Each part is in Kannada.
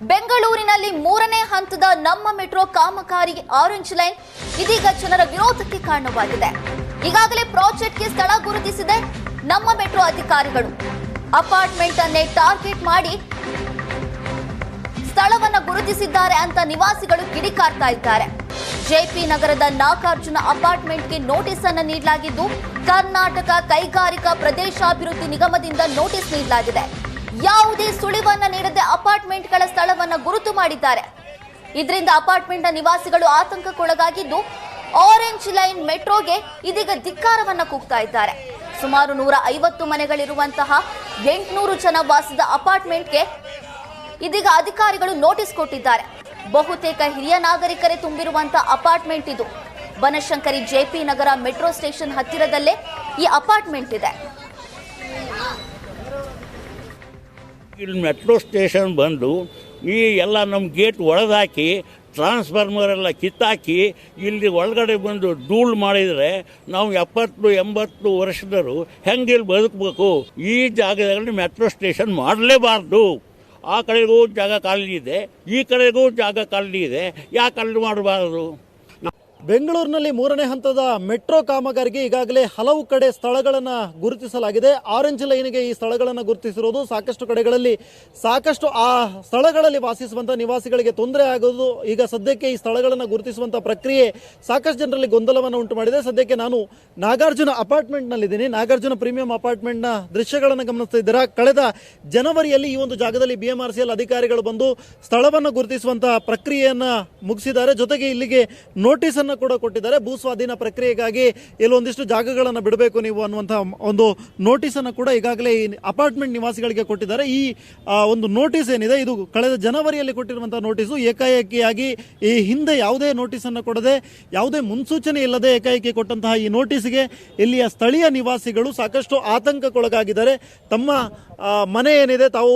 ಬೆಂಗಳೂರಿನಲ್ಲಿ 3ನೇ ಹಂತದ ನಮ್ಮ ಮೆಟ್ರೋ ಕಾಮಗಾರಿ ಆರೆಂಜ್ ಲೈನ್ ಇದೀಗ ಜನರ ವಿರೋಧಕ್ಕೆ ಕಾರಣವಾಗಿದೆ. ಈಗಾಗಲೇ ಪ್ರಾಜೆಕ್ಟ್ಗೆ ಸ್ಥಳ ಗುರುತಿಸಿದೆ ನಮ್ಮ ಮೆಟ್ರೋ ಅಧಿಕಾರಿಗಳು. ಅಪಾರ್ಟ್ಮೆಂಟ್ ಅನ್ನೇ ಟಾರ್ಗೆಟ್ ಮಾಡಿ ಸ್ಥಳವನ್ನ ಗುರುತಿಸಿದ್ದಾರೆ ಅಂತ ನಿವಾಸಿಗಳು ಕಿಡಿಕಾರ್ತಾ ಇದ್ದಾರೆ. ಜೆಪಿ ನಗರದ ನಾಗಾರ್ಜುನ ಅಪಾರ್ಟ್ಮೆಂಟ್ಗೆ ನೋಟಿಸ್ ಅನ್ನು ನೀಡಲಾಗಿದ್ದು, ಕರ್ನಾಟಕ ಕೈಗಾರಿಕಾ ಪ್ರದೇಶಾಭಿವೃದ್ಧಿ ನಿಗಮದಿಂದ ನೋಟಿಸ್ ನೀಡಲಾಗಿದೆ. ಯಾವುದೇ ಸುಳಿವನ್ನ ನೀಡದೆ ಅಪಾರ್ಟ್ಮೆಂಟ್ಗಳ ಸ್ಥಳವನ್ನ ಗುರುತು ಮಾಡಿದ್ದಾರೆ. ಇದರಿಂದ ಅಪಾರ್ಟ್ಮೆಂಟ್ನ ನಿವಾಸಿಗಳು ಆತಂಕಕ್ಕೊಳಗಾಗಿದ್ದು, ಆರೆಂಜ್ ಲೈನ್ ಮೆಟ್ರೋಗೆ ಇದೀಗ ಧಿಕ್ಕಾರವನ್ನ ಕೂಗ್ತಾ ಇದ್ದಾರೆ. ಸುಮಾರು 150 ಮನೆಗಳಿರುವಂತಹ 800 ಜನ ವಾಸದ ಅಪಾರ್ಟ್ಮೆಂಟ್ಗೆ ಇದೀಗ ಅಧಿಕಾರಿಗಳು ನೋಟಿಸ್ ಕೊಟ್ಟಿದ್ದಾರೆ. ಬಹುತೇಕ ಹಿರಿಯ ನಾಗರಿಕರೇ ತುಂಬಿರುವಂತಹ ಅಪಾರ್ಟ್ಮೆಂಟ್ ಇದು. ಬನಶಂಕರಿ ಜೆಪಿ ನಗರ ಮೆಟ್ರೋ ಸ್ಟೇಷನ್ ಹತ್ತಿರದಲ್ಲೇ ಈ ಅಪಾರ್ಟ್ಮೆಂಟ್ ಇದೆ. ಇಲ್ಲಿ ಮೆಟ್ರೋ ಸ್ಟೇಷನ್ ಬಂದು ಈ ಎಲ್ಲ ನಮ್ಮ ಗೇಟ್ ಒಳದಾಕಿ ಟ್ರಾನ್ಸ್ಫಾರ್ಮರ್ ಎಲ್ಲ ಕಿತ್ತಾಕಿ ಇಲ್ಲಿ ಒಳಗಡೆ ಬಂದು ಧೂಳು ಮಾಡಿದರೆ ನಾವು 70-80 ವರ್ಷದವರು ಹೆಂಗೆ ಇಲ್ಲಿ ಬದುಕಬೇಕು? ಈ ಜಾಗದಲ್ಲಿ ಮೆಟ್ರೋ ಸ್ಟೇಷನ್ ಮಾಡಲೇಬಾರ್ದು. ಆ ಕಡೆಗೂ ಜಾಗ ಖಾಲಿ ಇದೆ, ಈ ಕಡೆಗೂ ಜಾಗ ಖಾಲಿ ಇದೆ, ಯಾಕೆ ಅಲ್ಲಿ ಮಾಡಬಾರದು? ಬೆಂಗಳೂರಿನಲ್ಲಿ 3ನೇ ಹಂತದ ಮೆಟ್ರೋ ಕಾಮಗಾರಿಗೆ ಈಗಾಗಲೇ ಹಲವು ಕಡೆ ಸ್ಥಳಗಳನ್ನು ಗುರುತಿಸಲಾಗಿದೆ. ಆರೆಂಜ್ ಲೈನ್ಗೆ ಈ ಸ್ಥಳಗಳನ್ನು ಗುರುತಿಸಿರೋದು ಸಾಕಷ್ಟು ಕಡೆಗಳಲ್ಲಿ ಸಾಕಷ್ಟು ಆ ಸ್ಥಳಗಳಲ್ಲಿ ವಾಸಿಸುವಂಥ ನಿವಾಸಿಗಳಿಗೆ ತೊಂದರೆ ಆಗೋದು. ಈಗ ಸದ್ಯಕ್ಕೆ ಈ ಸ್ಥಳಗಳನ್ನು ಗುರುತಿಸುವಂಥ ಪ್ರಕ್ರಿಯೆ ಸಾಕಷ್ಟು ಜನರಲ್ಲಿ ಗೊಂದಲವನ್ನು ಉಂಟು ಮಾಡಿದೆ. ಸದ್ಯಕ್ಕೆ ನಾನು ನಾಗಾರ್ಜುನ ಅಪಾರ್ಟ್ಮೆಂಟ್ನಲ್ಲಿದ್ದೀನಿ. ನಾಗಾರ್ಜುನ ಪ್ರೀಮಿಯಂ ಅಪಾರ್ಟ್ಮೆಂಟ್ನ ದೃಶ್ಯಗಳನ್ನು ಗಮನಿಸ್ತಾ ಇದ್ದೀರಾ. ಕಳೆದ ಜನವರಿಯಲ್ಲಿ ಈ ಒಂದು ಜಾಗದಲ್ಲಿ BMRCL ಅಧಿಕಾರಿಗಳು ಬಂದು ಸ್ಥಳವನ್ನು ಗುರುತಿಸುವಂಥ ಪ್ರಕ್ರಿಯೆಯನ್ನು ಮುಗಿಸಿದ್ದಾರೆ. ಜೊತೆಗೆ ಇಲ್ಲಿಗೆ ನೋಟಿಸನ್ನು ಕೂಡ ಕೊಟ್ಟಿದ್ದಾರೆ. ಭೂ ಸ್ವಾಧೀನ ಪ್ರಕ್ರಿಯೆಗಾಗಿ ಎಲ್ಲೊಂದಿಷ್ಟು ಜಾಗಗಳನ್ನು ಬಿಡಬೇಕು ನೀವು ಅನ್ನುವಂಥ ಒಂದು ನೋಟಿಸನ್ನು ಕೂಡ ಈಗಾಗಲೇ ಈ ಅಪಾರ್ಟ್ಮೆಂಟ್ ನಿವಾಸಿಗಳಿಗೆ ಕೊಟ್ಟಿದ್ದಾರೆ. ಈ ಒಂದು ನೋಟಿಸ್ ಏನಿದೆ ಇದು ಕಳೆದ ಜನವರಿಯಲ್ಲಿ ಕೊಟ್ಟಿರುವಂಥ ನೋಟಿಸು. ಏಕಾಏಕಿಯಾಗಿ ಈ ಹಿಂದೆ ಯಾವುದೇ ನೋಟಿಸನ್ನು ಕೊಡದೆ, ಯಾವುದೇ ಮುನ್ಸೂಚನೆ ಇಲ್ಲದೆ ಏಕಾಏಕಿ ಕೊಟ್ಟಂತಹ ಈ ನೋಟಿಸ್ಗೆ ಇಲ್ಲಿಯ ಸ್ಥಳೀಯ ನಿವಾಸಿಗಳು ಸಾಕಷ್ಟು ಆತಂಕಕ್ಕೊಳಗಾಗಿದ್ದಾರೆ. ತಮ್ಮ ಮನೆ ಏನಿದೆ, ತಾವು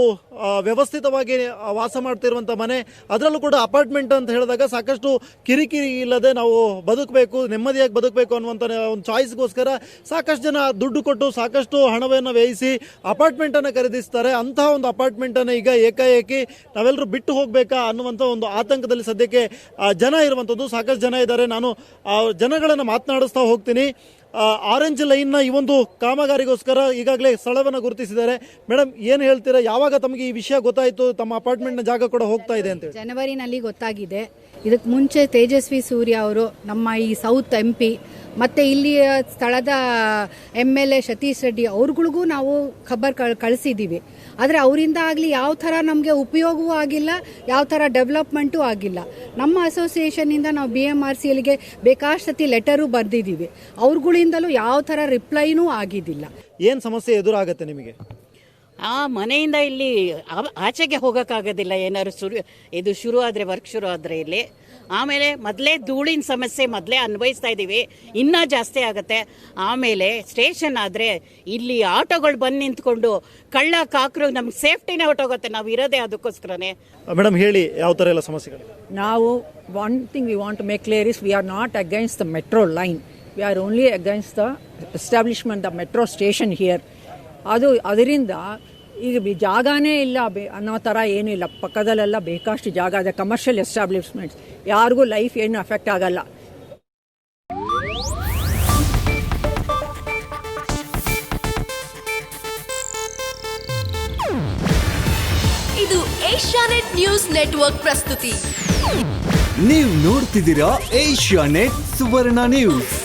ವ್ಯವಸ್ಥಿತವಾಗಿ ವಾಸ ಮಾಡ್ತಿರುವಂಥ ಮನೆ, ಅದರಲ್ಲೂ ಕೂಡ ಅಪಾರ್ಟ್ಮೆಂಟ್ ಅಂತ ಹೇಳಿದಾಗ ಸಾಕಷ್ಟು ಕಿರಿಕಿರಿ ಇಲ್ಲದೆ ನಾವು ಬದುಕಬೇಕು, ನೆಮ್ಮದಿಯಾಗಿ ಬದುಕಬೇಕು ಅನ್ನುವಂಥ ಒಂದು ಚಾಯ್ಸ್ಗೋಸ್ಕರ ಸಾಕಷ್ಟು ಜನ ದುಡ್ಡು ಕೊಟ್ಟು ಸಾಕಷ್ಟು ಹಣವನ್ನು ವ್ಯಯಿಸಿ ಅಪಾರ್ಟ್ಮೆಂಟನ್ನು ಖರೀದಿಸ್ತಾರೆ. ಅಂತಹ ಒಂದು ಅಪಾರ್ಟ್ಮೆಂಟನ್ನು ಈಗ ಏಕಾಏಕಿ ನಾವೆಲ್ಲರೂ ಬಿಟ್ಟು ಹೋಗಬೇಕಾ ಅನ್ನುವಂಥ ಒಂದು ಆತಂಕದಲ್ಲಿ ಸದ್ಯಕ್ಕೆ ಜನ ಇರುವಂಥದ್ದು. ಸಾಕಷ್ಟು ಜನ ಇದ್ದಾರೆ. ನಾನು ಜನಗಳನ್ನು ಮಾತನಾಡಿಸ್ತಾ ಹೋಗ್ತೀನಿ. ಆರೆಂಜ್ ಲೈನ್ನ ಈ ಒಂದು ಕಾಮಗಾರಿಗೋಸ್ಕರ ಈಗಾಗಲೇ ಸ್ಥಳವನ್ನು ಗುರುತಿಸಿದ್ದಾರೆ. ಮೇಡಮ್, ಏನು ಹೇಳ್ತೀರಾ? ಯಾವಾಗ ತಮಗೆ ಈ ವಿಷಯ ಗೊತ್ತಾಯಿತು? ತಮ್ಮ ಅಪಾರ್ಟ್ಮೆಂಟ್ನ ಜಾಗ ಕೂಡ ಹೋಗ್ತಾ ಇದೆ ಅಂತ. ಜನವರಿನಲ್ಲಿ ಗೊತ್ತಾಗಿದೆ. ಇದಕ್ಕೆ ಮುಂಚೆ ತೇಜಸ್ವಿ ಸೂರ್ಯ ಅವರು, ನಮ್ಮ ಈ ಸೌತ್ MP, ಮತ್ತು ಇಲ್ಲಿಯ ಸ್ಥಳದ MLA ಸತೀಶ್ ರೆಡ್ಡಿ ಅವ್ರುಗಳಿಗೂ ನಾವು ಖಬರ್ ಕಳಿಸಿದ್ದೀವಿ. ಆದರೆ ಅವರಿಂದ ಆಗಲಿ ಯಾವ ಥರ ನಮಗೆ ಉಪಯೋಗವೂ ಆಗಿಲ್ಲ, ಯಾವ ಥರ ಡೆವಲಪ್ಮೆಂಟೂ ಆಗಿಲ್ಲ. ನಮ್ಮ ಅಸೋಸಿಯೇಷನ್ನಿಂದ ನಾವು BMRCLಗೆ ಬೇಕಾಷ್ಟತಿ ಲೆಟರು ಬರೆದಿದ್ದೀವಿ. ಅವ್ರುಗಳಿಂದಲೂ ಯಾವ ಥರ ರಿಪ್ಲೈನೂ ಆಗಿದ್ದಿಲ್ಲ. ಏನು ಸಮಸ್ಯೆ ಎದುರಾಗುತ್ತೆ ನಿಮಗೆ? ಆ ಮನೆಯಿಂದ ಇಲ್ಲಿ ಆಚೆಗೆ ಹೋಗೋಕ್ಕಾಗೋದಿಲ್ಲ. ಏನಾದ್ರು ಇದು ಶುರು ಆದರೆ, ವರ್ಕ್ ಶುರು ಆದರೆ ಇಲ್ಲಿ. ಆಮೇಲೆ ಮೊದಲೇ ಧೂಳಿನ ಸಮಸ್ಯೆ ಮೊದಲೇ ಅನ್ವಯಿಸ್ತಾ ಇದ್ದೀವಿ, ಇನ್ನೂ ಜಾಸ್ತಿ ಆಗುತ್ತೆ. ಆಮೇಲೆ ಸ್ಟೇಷನ್ ಆದರೆ ಇಲ್ಲಿ ಆಟೋಗಳು ಬಂದು ನಿಂತ್ಕೊಂಡು ಕಳ್ಳ ಕಾಕರು ನಮ್ಗೆ ಸೇಫ್ಟಿನೇ ಹೊಟ್ಟೋಗುತ್ತೆ. ನಾವು ಇರೋದೇ ಅದಕ್ಕೋಸ್ಕರನೇ. ಮೇಡಮ್, ಹೇಳಿ ಯಾವ ಥರ ಎಲ್ಲ ಸಮಸ್ಯೆಗಳು? ನಾವು one thing we want to make clear is we are not against the metro line. We are only against the establishment of the metro station here. ಅದರಿಂದ ಈಗ ಜಾಗನೇ ಇಲ್ಲ ಅನ್ನೋ ಥರ ಏನೂ ಇಲ್ಲ. ಪಕ್ಕದಲ್ಲೆಲ್ಲ ಬೇಕಷ್ಟು ಜಾಗ ಇದೆ, ಕಮರ್ಷಿಯಲ್ ಎಸ್ಟಾಬ್ಲಿಷ್ಮೆಂಟ್ಸ್. ಯಾರಿಗೂ ಲೈಫ್ ಏನು ಅಫೆಕ್ಟ್ ಆಗಲ್ಲ. ಇದು ಏಷ್ಯಾನೆಟ್ ನ್ಯೂಸ್ ನೆಟ್ವರ್ಕ್ ಪ್ರಸ್ತುತಿ. ನೀವು ನೋಡ್ತಿದ್ದೀರಾ ಏಷ್ಯಾನೆಟ್ ಸುವರ್ಣ ನ್ಯೂಸ್.